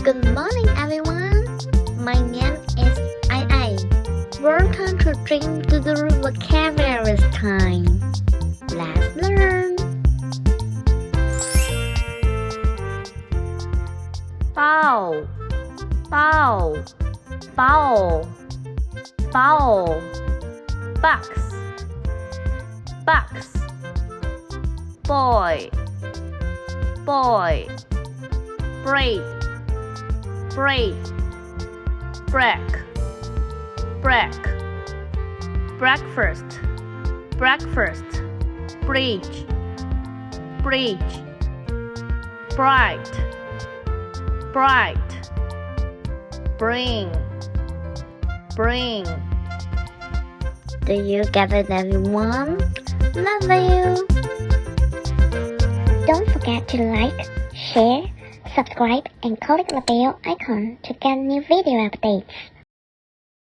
Good morning, everyone. My name is Hei-Hei. Welcome to Dream DODOZOO vocabulary time. Let's learn. Bow, bow, bow, bow. Box, box. Boy, boy. Braid, braid. Break, break. Breakfast, breakfast. Bridge, bridge. Bright, bright. Bring, bring. Do you get it, everyone? Love you. Don't forget to like, share, subscribe, and click the bell icon to get new video updates.